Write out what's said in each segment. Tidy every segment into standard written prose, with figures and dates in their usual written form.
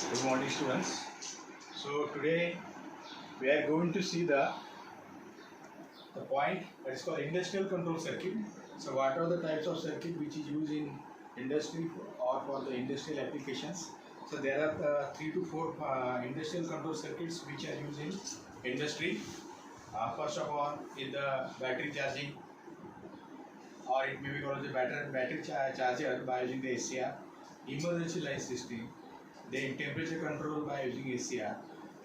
Good morning, students. So today we are going to see the point that is called industrial control circuit. So what are the types of circuit which is used in industry or for the industrial applications? So there are 3 to 4 industrial control circuits which are used in industry. First of all is the battery charging, or it may be called the battery charger by using the SCR, emergency light system, then temperature control by using ACR.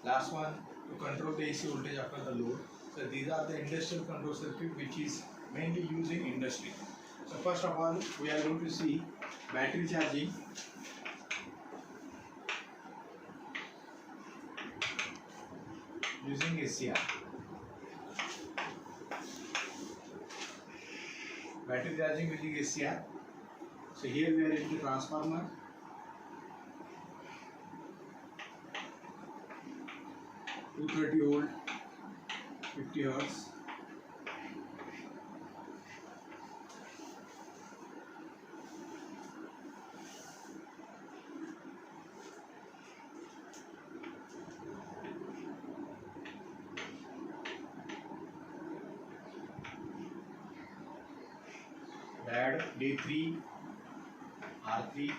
Last one, to control the AC voltage after the load. So these are the industrial control circuit which is mainly used in industry. So first of all, we are going to see battery charging. Using ACR. Battery charging using ACR. So here we are in the transformer. 230 volt, 50 hertz. Add D3, R3.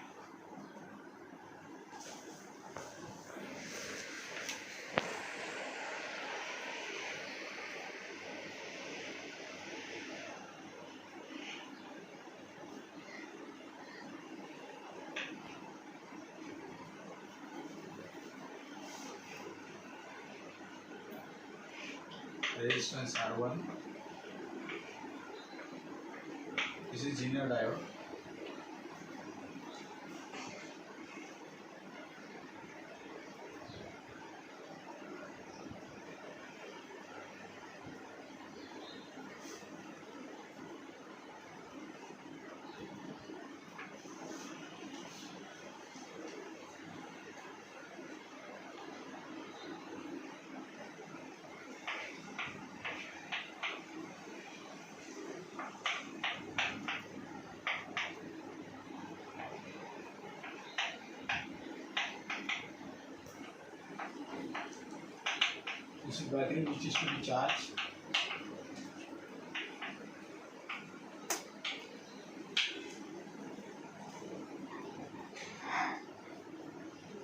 Resistance R1. This is Zener diode. This is battery which is to be charged.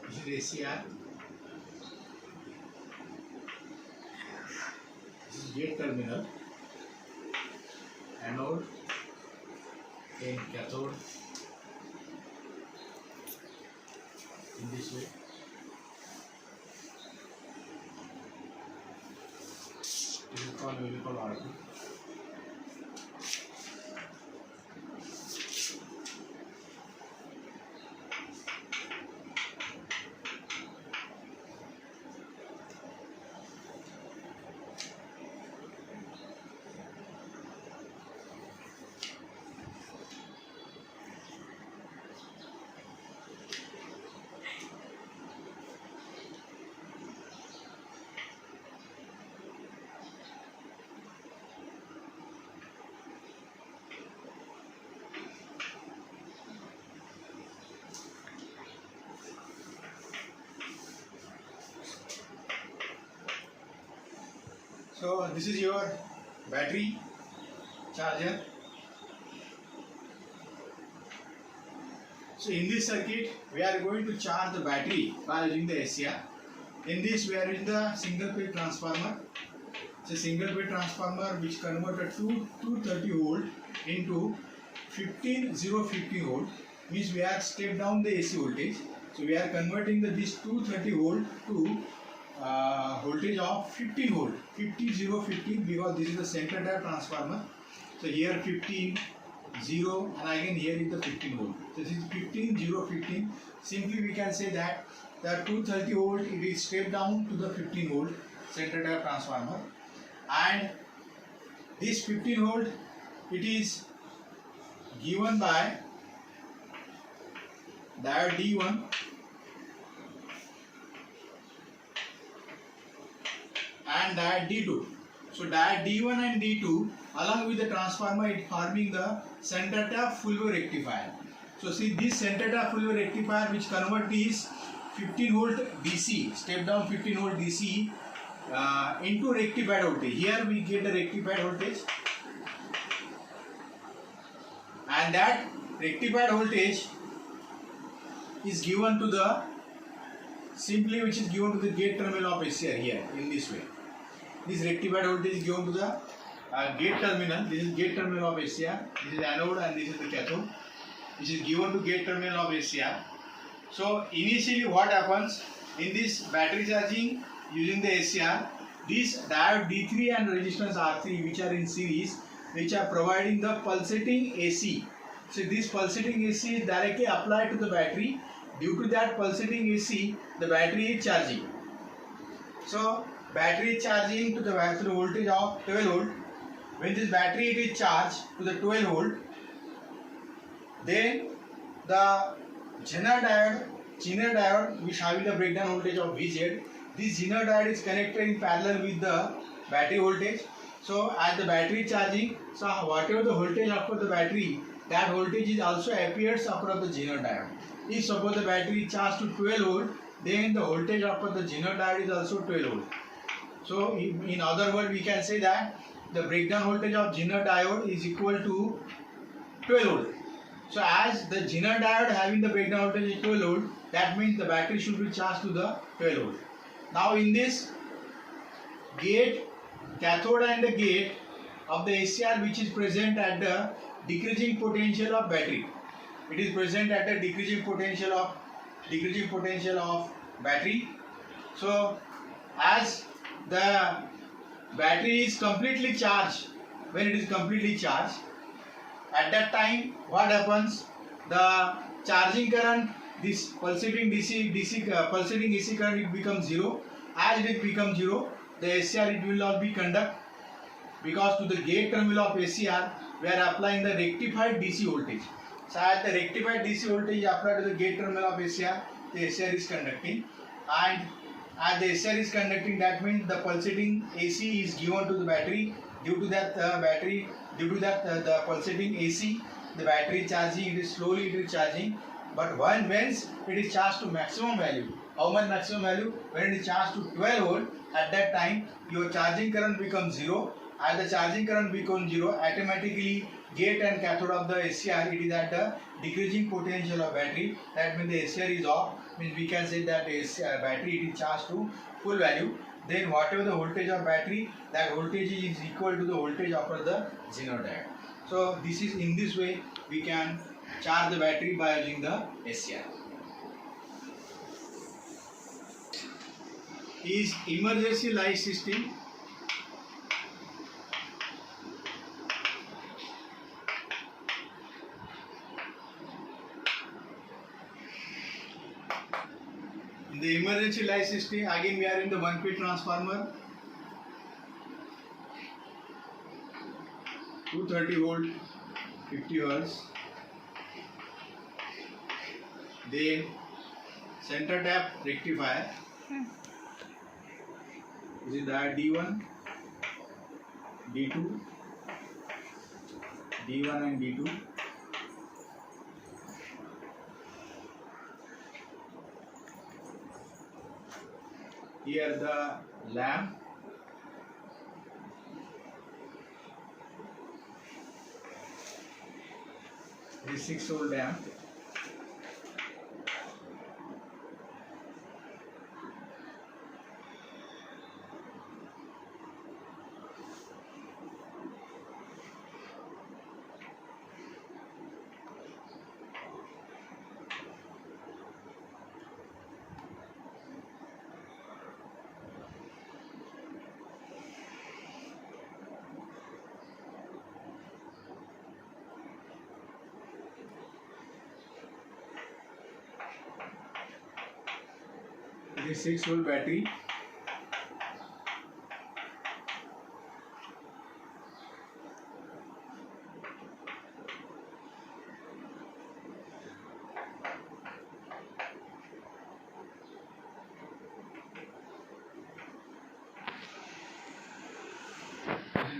This is ACR. This is gate terminal. Anode and cathode in this way. This is called R2. So this is your battery charger. So in this circuit we are going to charge the battery by using the SCR. In this we are in the single phase transformer. It's a single phase transformer which converted to 230 volt into 15 volt, means we have stepped down the AC voltage. So we are converting this 230 volt to voltage of 15 volt, 15 because this is the center type transformer. So here 15 0 and again here is the 15 volt. So this is 15. Simply we can say that the 230 volt it is stepped down to the 15 volt center type transformer, and this 15 volt it is given by diode D1 and diode D2. So diode D1 and D2 along with the transformer it forming the center tap full wave rectifier. So see this center tap full wave rectifier which convert this 15 volt DC, step down 15 volt DC into rectified voltage. Here we get the rectified voltage, and that rectified voltage is given to the simply which is given to the gate terminal of SCR here in this way. This rectified voltage is given to the gate terminal. This is gate terminal of SCR. This is anode and this is the cathode, which is given to gate terminal of SCR. So initially what happens in this battery charging using the SCR, this diode D3 and resistance R3 which are in series, which are providing the pulsating AC. So this pulsating AC is directly applied to the battery. Due to that pulsating AC, the battery is charging. So battery is charging to the voltage of 12 volt. When this battery is charged to the 12 volt, then the Zener diode which having the breakdown voltage of Vz, this Zener diode is connected in parallel with the battery voltage. So as the battery is charging, so whatever the voltage across the battery, that voltage is also appears across the Zener diode. If suppose the battery is charged to 12 volt, then the voltage across the Zener diode is also 12 volt. So in other words, we can say that the breakdown voltage of Zener diode is equal to 12 volt. So as the Zener diode having the breakdown voltage is 12 volt, that means the battery should be charged to the 12 volt. Now in this gate, cathode and the gate of the SCR which is present at the decreasing potential of battery. It is present at the decreasing potential of battery. So as the battery is completely charged, when it is completely charged, at that time what happens, the charging current, this pulsating pulsating AC current, it becomes zero. As it becomes zero, the SCR it will not be conduct, because to the gate terminal of SCR we are applying the rectified DC voltage. So as the rectified DC voltage applied to the gate terminal of SCR, the SCR is conducting, and as the SCR is conducting, that means the pulsating AC is given to the battery. Due to that the pulsating AC, the battery charging, it is slowly charging. But once it is charged to maximum value, how much maximum value? When it is charged to 12 volt, at that time your charging current becomes zero. As the charging current becomes zero, automatically gate and cathode of the SCR, it is at the decreasing potential of battery. That means the SCR is off. Means we can say that battery it is charged to full value. Then whatever the voltage of battery, that voltage is equal to the voltage of the Zener diode. So this is in this way we can charge the battery by using the SCR. Is emergency light system. In the emergency light system, again we are in the 1P transformer, 230 volt, 50 hertz. Then center tap rectifier. This is the D1, D2, D1 and D2. Here the lamp. This 6 volt lamp. This 6 volt battery.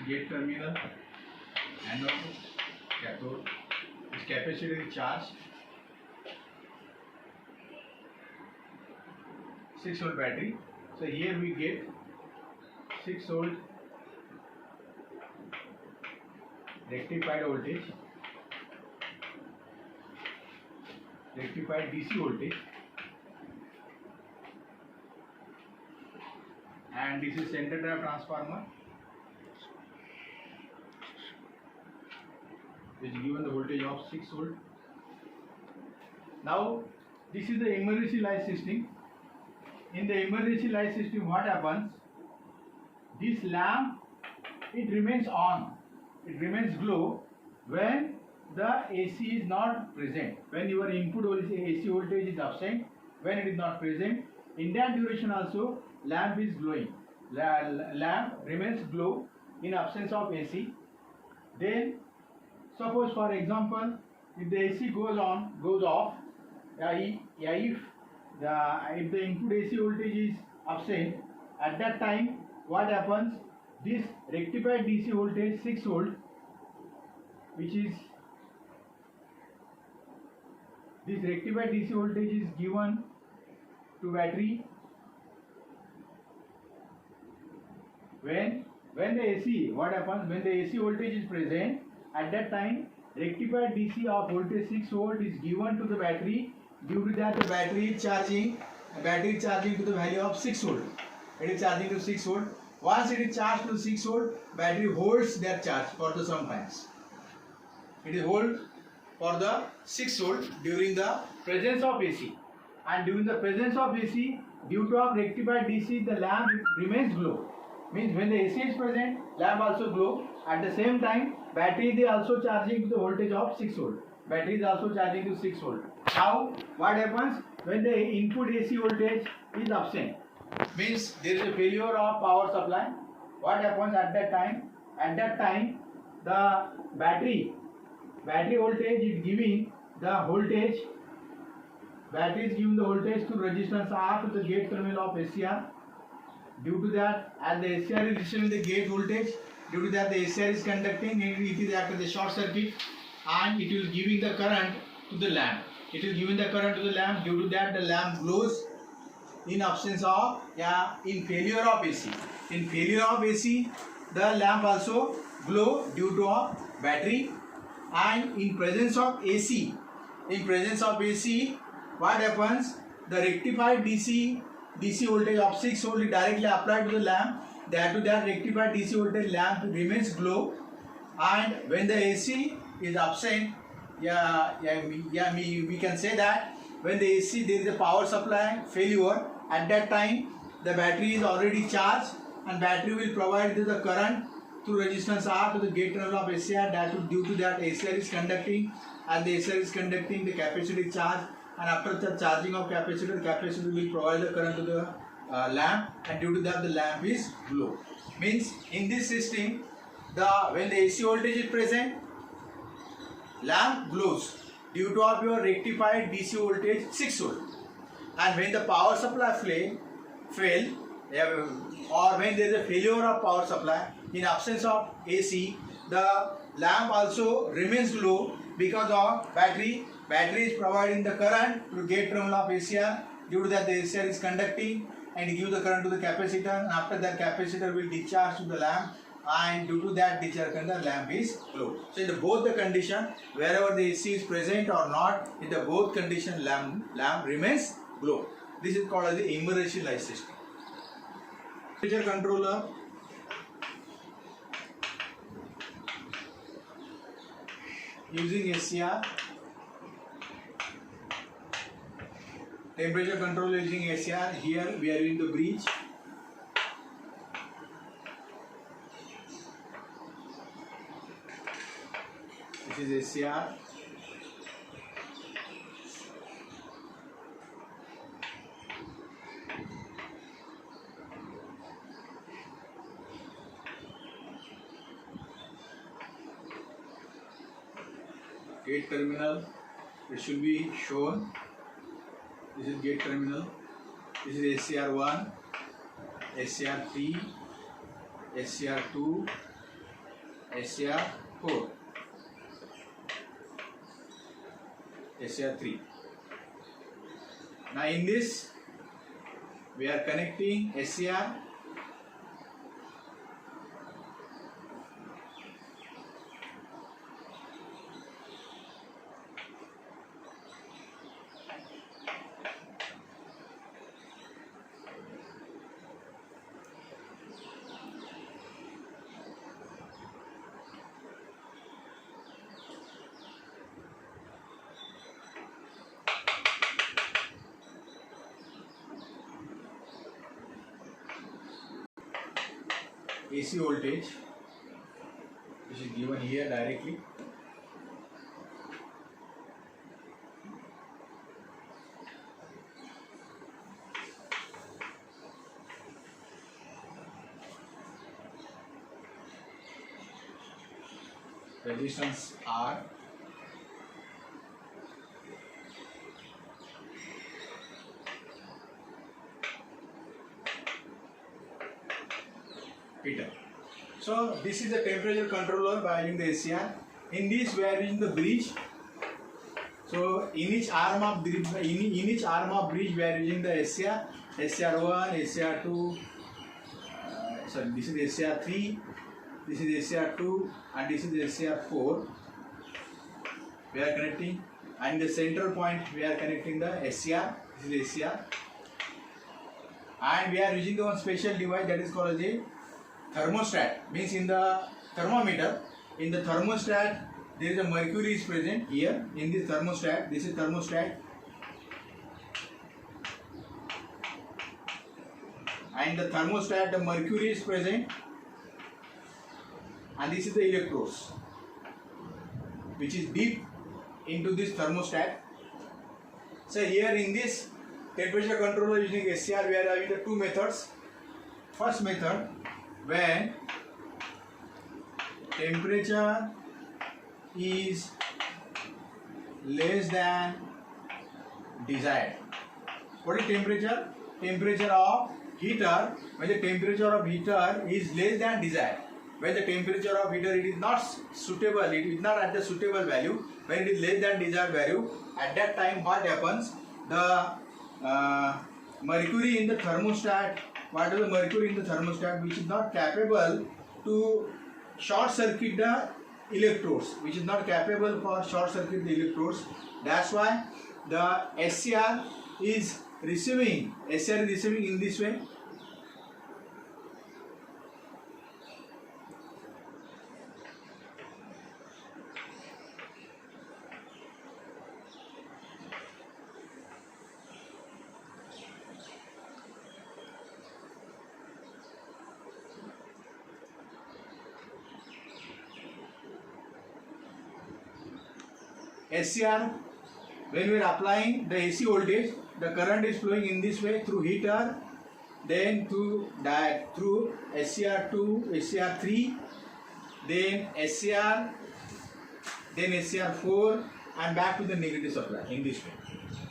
Gate terminal, anode, cathode. This capacitor is charged. 6 volt battery. So here we get 6 volt rectified voltage, rectified DC voltage, and this is center drive transformer which is given the voltage of 6 volt. Now this is the emergency light system. In the emergency light system, what happens? This lamp, it remains on, it remains glow when the AC is not present, when your input AC voltage is absent, when it is not present. In that duration also lamp is glowing. Lamp remains glow in absence of AC. Then suppose for example, if the AC goes off, if the input AC voltage is absent, at that time what happens? This rectified DC voltage 6 volt, which is this rectified DC voltage is given to battery when the AC, what happens when the AC voltage is present, at that time rectified DC of voltage 6 volt is given to the battery. Due to that the battery is charging to the value of 6 volt. It is charging to 6 volt. Once it is charged to 6 volt, battery holds that charge for the some times. It is hold for the 6 volt during the presence of AC, and during the presence of AC, due to our rectified DC, the lamp remains glow. Means when the AC is present, lamp also glow. At the same time, battery is also charging to the voltage of 6 volt. Battery is also charging to 6 volt. Now, what happens when the input AC voltage is absent? Means there is a failure of power supply. What happens at that time? At that time, the battery voltage is giving the voltage. Battery is giving the voltage to resistance R to the gate terminal of SCR. Due to that, as the SCR is receiving the gate voltage, due to that the SCR is conducting, it is acting as a short circuit, and it is giving the current to the lamp. It is giving the current to the lamp. Due to that, the lamp glows in absence of, in failure of AC. In failure of AC, the lamp also glow due to a battery. And in presence of AC, what happens? The rectified DC voltage of 6 volt is directly applied to the lamp. That to that rectified DC voltage lamp remains glow. And when the AC is absent, we can say that when the AC, there is a power supply failure, at that time the battery is already charged, and battery will provide the current through resistance R to the gate terminal of SCR. That due to that SCR is conducting, and the SCR is conducting, the capacitor is charged, and after the charging of capacitor will provide the current to the lamp, and due to that the lamp is glow. Means in this system, when the AC voltage is present, lamp glows due to of your rectified DC voltage 6 volt. And when the power supply fail, or when there is a failure of power supply, in absence of AC, the lamp also remains glow because of battery. Battery is providing the current to gate terminal of SCR. Due to that, the SCR is conducting and give the current to the capacitor, and after that capacitor will discharge to the lamp, and due to that discharge current, the lamp is glow. So in both the condition, wherever the AC is present or not, in the both condition lamp remains glow. This is called as the emergency light system. Temperature controller. Using SCR. Temperature control using SCR. Here we are in the bridge. This is SCR. Gate terminal, it should be shown. This is gate terminal. This is SCR1, SCR3, SCR2, SCR4, SCR3. Now in this we are connecting SCR. AC voltage, which is given here directly. Resistance R. Heater. So this is the temperature controller by using the SCR. In this we are using the bridge. So in each arm of bridge we are using the SCR. SCR1, SCR2. Sorry, this is SCR3. This is SCR2 and this is SCR4. We are connecting, and the central point we are connecting the SCR. This is SCR, and we are using the one special device that is called as a thermostat. Means in the thermometer, in the thermostat there is a mercury is present here in this thermostat. This is thermostat, and the thermostat, the mercury is present, and this is the electrodes which is deep into this thermostat. So here in this temperature controller using SCR we are having the two methods. First method, when temperature is less than desired. What is temperature? Temperature of heater, when the temperature of heater is less than desired. When the temperature of heater it is not suitable, it is not at the suitable value, when it is less than desired value, at that time what happens? The mercury in the thermostat, what is the mercury in the thermostat which is not capable to short circuit the electrodes, which is not capable for short circuit the electrodes. That's why the SCR is receiving in this way. SCR, when we are applying the AC voltage, the current is flowing in this way through heater, then through SCR2, SCR3, then SCR, then SCR4, and back to the negative supply in this way.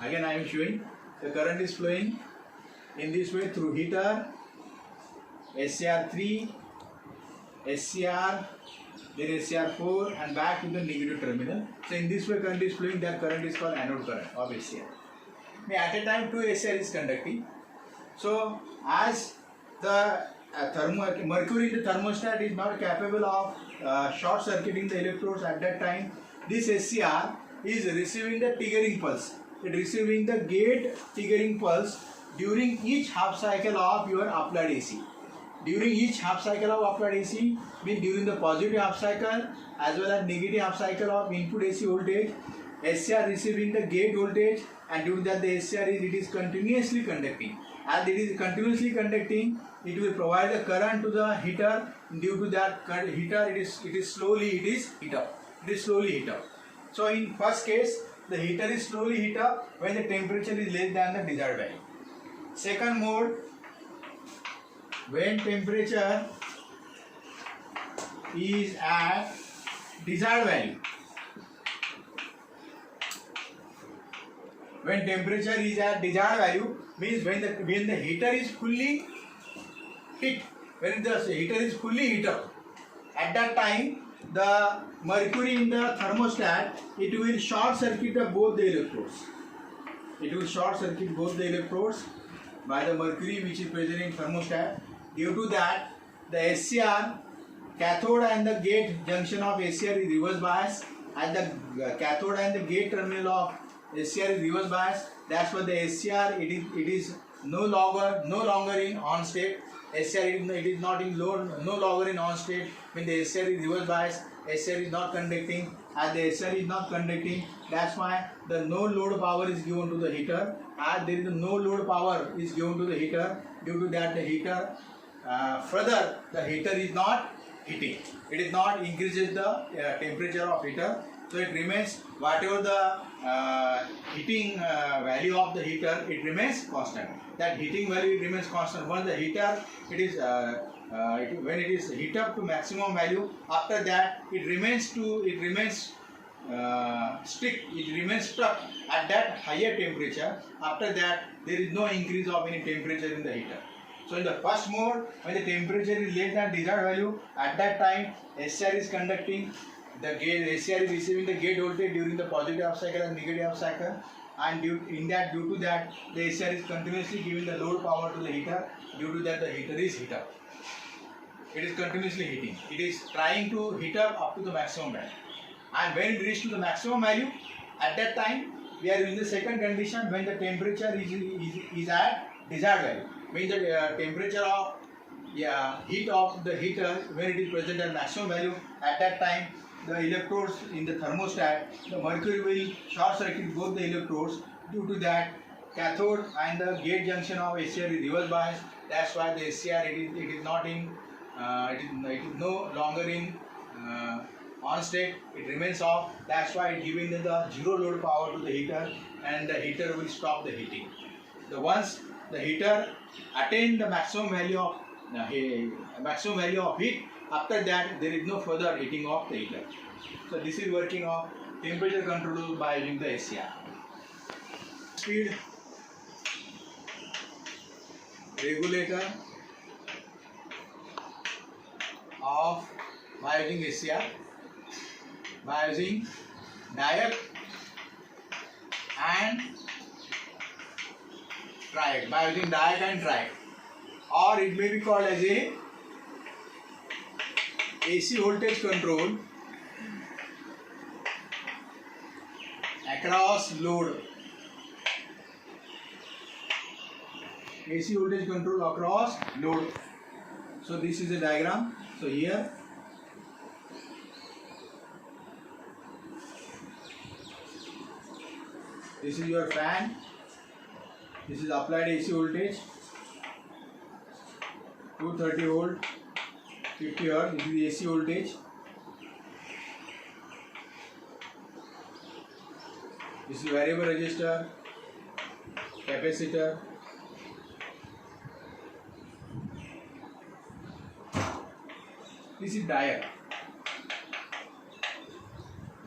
Again I am showing the current is flowing in this way through heater, SCR3, SCR, then SCR4, and back to the negative terminal. So in this way current is flowing, that current is called anode current of SCR. At a time 2 SCR is conducting. So as the mercury in the thermostat is not capable of short circuiting the electrodes at that time, this SCR is receiving the triggering pulse. It is receiving the gate triggering pulse during each half cycle of your applied AC. During each half cycle of applied AC, means during the positive half cycle as well as negative half cycle of input AC voltage, SCR receiving the gate voltage, and due to that the SCR is continuously conducting. As it is continuously conducting, it will provide the current to the heater. Due to that heater, it is slowly heat up. It is slowly heat up. So in first case, the heater is slowly heat up when the temperature is less than the desired value. Second mode, when temperature is at desired value. When temperature is at desired value means when the heater is fully heat, when the heater is fully heat up, at that time the mercury in the thermostat, it will short circuit both the electrodes. It will short circuit both the electrodes, by the mercury which is present in thermostat. Due to that, the SCR cathode and the gate junction of SCR is reverse bias, and the cathode and the gate terminal of SCR is reverse bias. That's why the SCR it is no longer in on state. SCR it is not in no longer in on state. When the SCR is reverse bias, SCR is not conducting. As the SCR is not conducting, that's why the no load power is given to the heater. As there is no load power is given to the heater, due to that the heater further the heater is not heating. It is not increases the temperature of heater. So it remains whatever the heating value of the heater, it remains constant. That heating value remains constant. Once the heater when it is heat up to maximum value, after that it remains stuck at that higher temperature. After that there is no increase of any temperature in the heater. So in the first mode, when the temperature is less than desired value, at that time SCR is conducting, the gate SCR is receiving the gate voltage during the positive half cycle and negative half cycle, and due to that the SCR is continuously giving the load power to the heater. Due to that the heater is heat up. It is continuously heating. It is trying to heat up to the maximum value. And when it reaches to the maximum value, at that time we are in the second condition when the temperature is at desired value. Means the temperature of heat of the heater when it is present at maximum value, at that time the electrodes in the thermostat, the mercury will short circuit both the electrodes. Due to that, cathode and the gate junction of SCR is reverse bias. That's why the SCR it is not in it is no longer in on state. It remains off. That's why it giving the zero load power to the heater, and the heater will stop the heating. Once the heater attain the maximum value of heat, after that there is no further heating of the heater. So this is working of temperature control by using the SCR. Speed regulator of by using SCR, by using diode and triode, by using diode and triode, or it may be called as a AC voltage control across load. AC voltage control across load. So this is a diagram. So here this is your fan. This is applied AC voltage, 230 volt, 50 Hz. This is the AC voltage. This is variable resistor, capacitor. This is diode.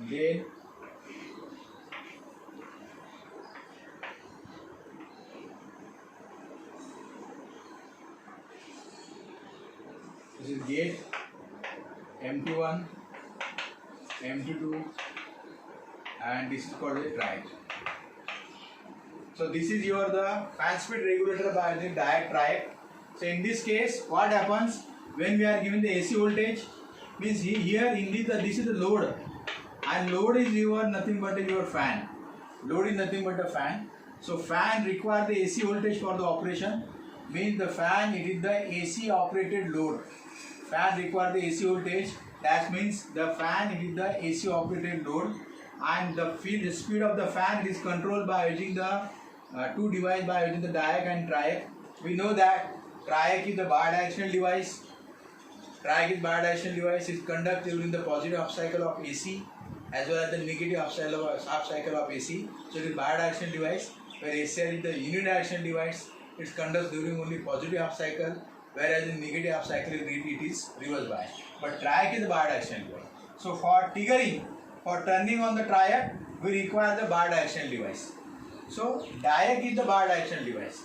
Then this is gate, MT1, MT2, and this is called a triode. So this is the fan speed regulator by using diode triode. So in this case, what happens when we are giving the AC voltage? Means here indeed this is the load, and load is nothing but your fan. Load is nothing but a fan. So fan requires the AC voltage for the operation. Means the fan it is the AC operated load. Fan requires the AC voltage. That means the fan it is the AC operated load, and the speed of the fan is controlled by using the two devices, by using the diode and triode. We know that triode is the bidirectional device. Triode is bidirectional device. It conducts during the positive half cycle of AC as well as the negative half cycle of AC. So it is bidirectional device. Where SCR is the unidirectional device. It conducts during only positive half cycle, whereas in negative half cycle it is reverse bias. But triode is the bidirectional device. So for triggering, for turning on the triode, we require the bidirectional device. So diode is the bidirectional device.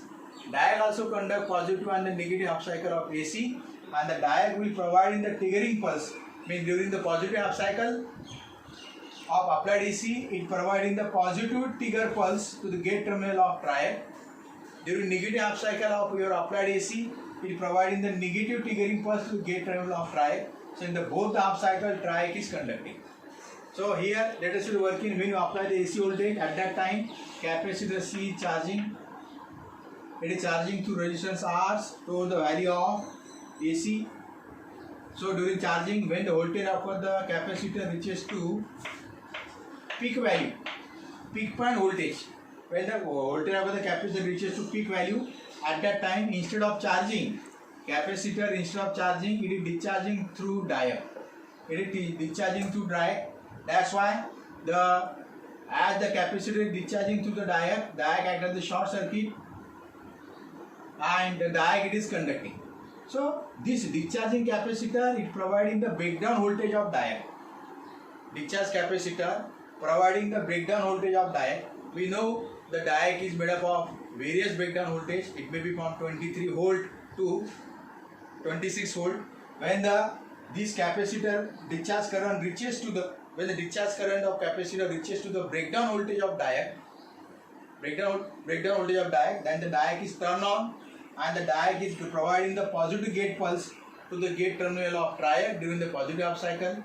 Diode also conduct positive and the negative half cycle of AC, and the diode will provide in the triggering pulse. Means during the positive half cycle of applied AC, it providing the positive trigger pulse to the gate terminal of triode, During negative half cycle of your applied AC, it providing the negative triggering pulse to gate terminal of triac. So in the both the half cycle, triac is conducting. So here let us be working when you apply the AC voltage. At that time, capacitor C is charging. It is charging through resistance R to the value of AC. So during charging, when the voltage of the capacitor reaches to peak value, peak point voltage, when the voltage of the capacitor reaches to peak value, at that time instead of charging capacitor, instead of charging, it is discharging through diode. It is discharging through diode. That's why as the capacitor is discharging through the diode acts as the short circuit, and the diode it is conducting. So this discharging capacitor is providing the breakdown voltage of diode. Discharge capacitor providing the breakdown voltage of diode. We know the diode is made up of various breakdown voltage. It may be from 23 volt to 26 volt. When this capacitor discharge current reaches to the, when the discharge current of capacitor reaches to the breakdown voltage of diode, breakdown voltage of diode, then the diode is turned on, and the diode is providing the positive gate pulse to the gate terminal of triac during the positive half cycle,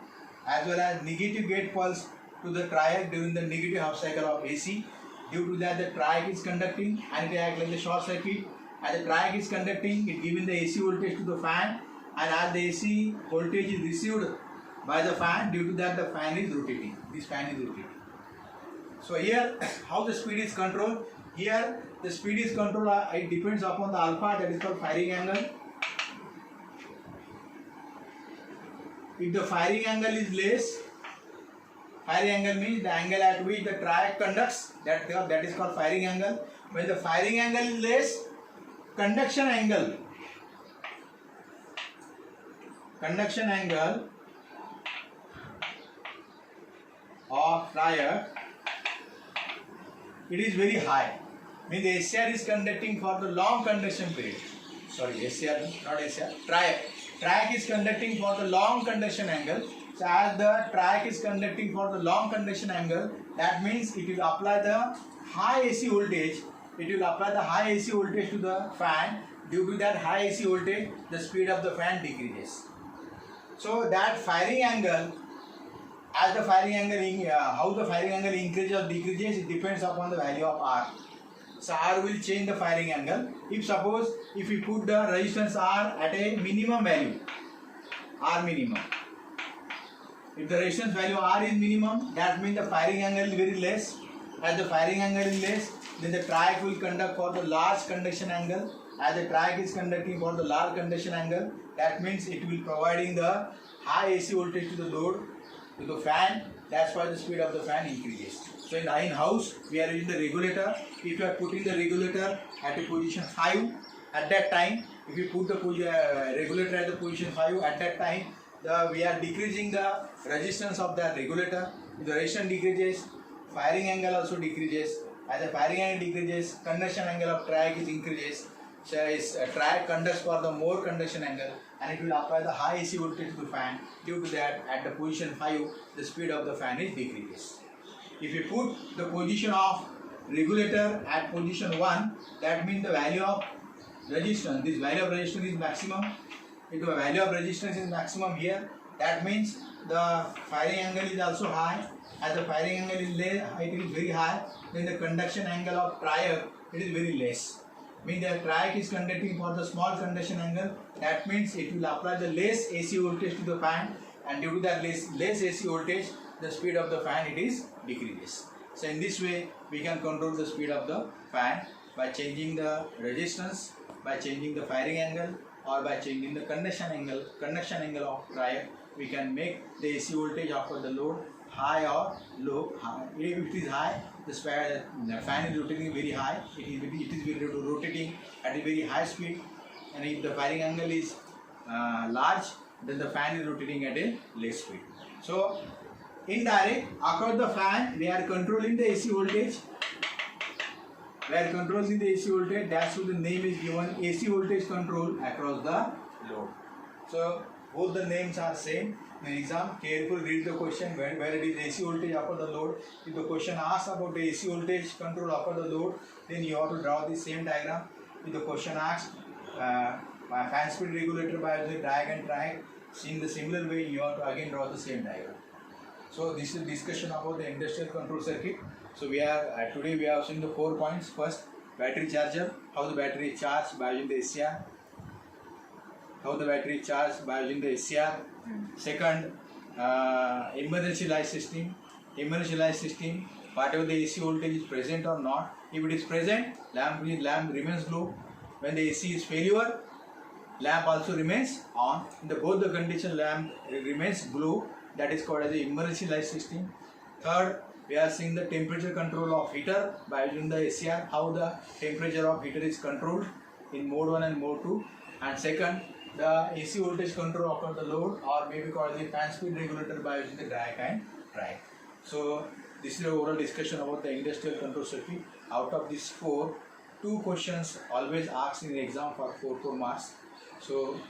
as well as negative gate pulse to the triac during the negative half cycle of AC. Due to that, the triac is conducting and it acts like a short circuit. As the triac is conducting, it giving the AC voltage to the fan, and as the AC voltage is received by the fan, due to that the fan is rotating. This fan is rotating. So here, how the speed is controlled? Here the speed is controlled. It depends upon the alpha, that is called firing angle. If the firing angle is less, firing angle means the angle at which the triac conducts, that is called firing angle. When the firing angle is less, conduction angle of triac, it is very high. Means the SCR is conducting for the long conduction period. Sorry, SCR, not SCR, triac. Triac is conducting for the long conduction angle. So as the triac is conducting for the long conduction angle, that means it will apply the high AC voltage. It will apply the high AC voltage to the fan. Due to that high AC voltage, the speed of the fan decreases. So that firing angle, as the firing angle, how the firing angle increases or decreases, it depends upon the value of R. So R will change the firing angle. If we put the resistance R at a minimum value, R minimum. If the resistance value R is minimum, that means the firing angle is very less. As the firing angle is less, then the triac will conduct for the large conduction angle. As the triac is conducting for the large conduction angle, that means it will providing the high AC voltage to the load, to the fan. That's why the speed of the fan increases. So in house, we are using the regulator. If you are putting the regulator at a position 5, at that time, if you put the regulator at the position 5, at that time, we are decreasing the resistance of the regulator. If the resistance decreases, firing angle also decreases. As the firing angle decreases, conduction angle of triac is increases. So triac conducts for the more conduction angle, and it will apply the high AC voltage to the fan. Due to that, at the position 5, the speed of the fan is decreases. If you put the position of regulator at position 1, that means the value of resistance, this value of resistance is maximum. If the value of resistance is maximum here, that means the firing angle is also high. As the firing angle is it is very high, then the conduction angle of triac, it is very less. Means the triac is conducting for the small conduction angle, that means it will apply the less AC voltage to the fan, and due to that less AC voltage, the speed of the fan it is decreases. So in this way, we can control the speed of the fan by changing the resistance, by changing the firing angle, or by changing the conduction angle of triac. We can make the AC voltage of the load high or low. If it is high, the fan is rotating very high. It is rotating at a very high speed, and if the firing angle is large, then the fan is rotating at a less speed. So in direct, across the fan, we are controlling the AC voltage. We are controlling the AC voltage. That's why the name is given AC voltage control across the load. So both the names are same. In exam, carefully read the question where it is AC voltage upper the load. If the question asks about the AC voltage control upper the load, then you have to draw the same diagram. If the question asks fan speed regulator by the drag and track, in the similar way you have to again draw the same diagram. So this is discussion about the industrial control circuit. So we have today we have seen the 4 points. First, battery charger, how the battery is charged by using the SCR. How the battery is charged by using the SCR. Second, emergency light system. Emergency light system, whatever the AC voltage is present or not. If it is present, lamp remains glow. When the AC is failure, lamp also remains on. In the both the condition, lamp remains blue. That is called as the emergency light system. Third, we are seeing the temperature control of heater by using the SCR. How the temperature of heater is controlled in mode 1 and mode 2. And second, the AC voltage control of the load, or maybe called the fan speed regulator by using the drag and track. So this is the overall discussion about the industrial control circuit. Out of these 4, 2 questions always asked in the exam for 4 marks. So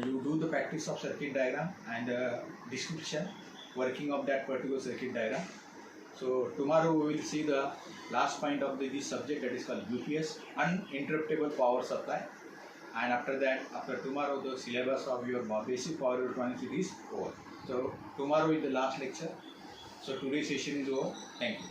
you do the practice of circuit diagram and description working of that particular circuit diagram. So tomorrow we will see the last point of this subject, that is called UPS, uninterruptible power supply. And after that, after tomorrow, the syllabus of your basic power electronics is over. So tomorrow is the last lecture. So today's session is over. Thank you.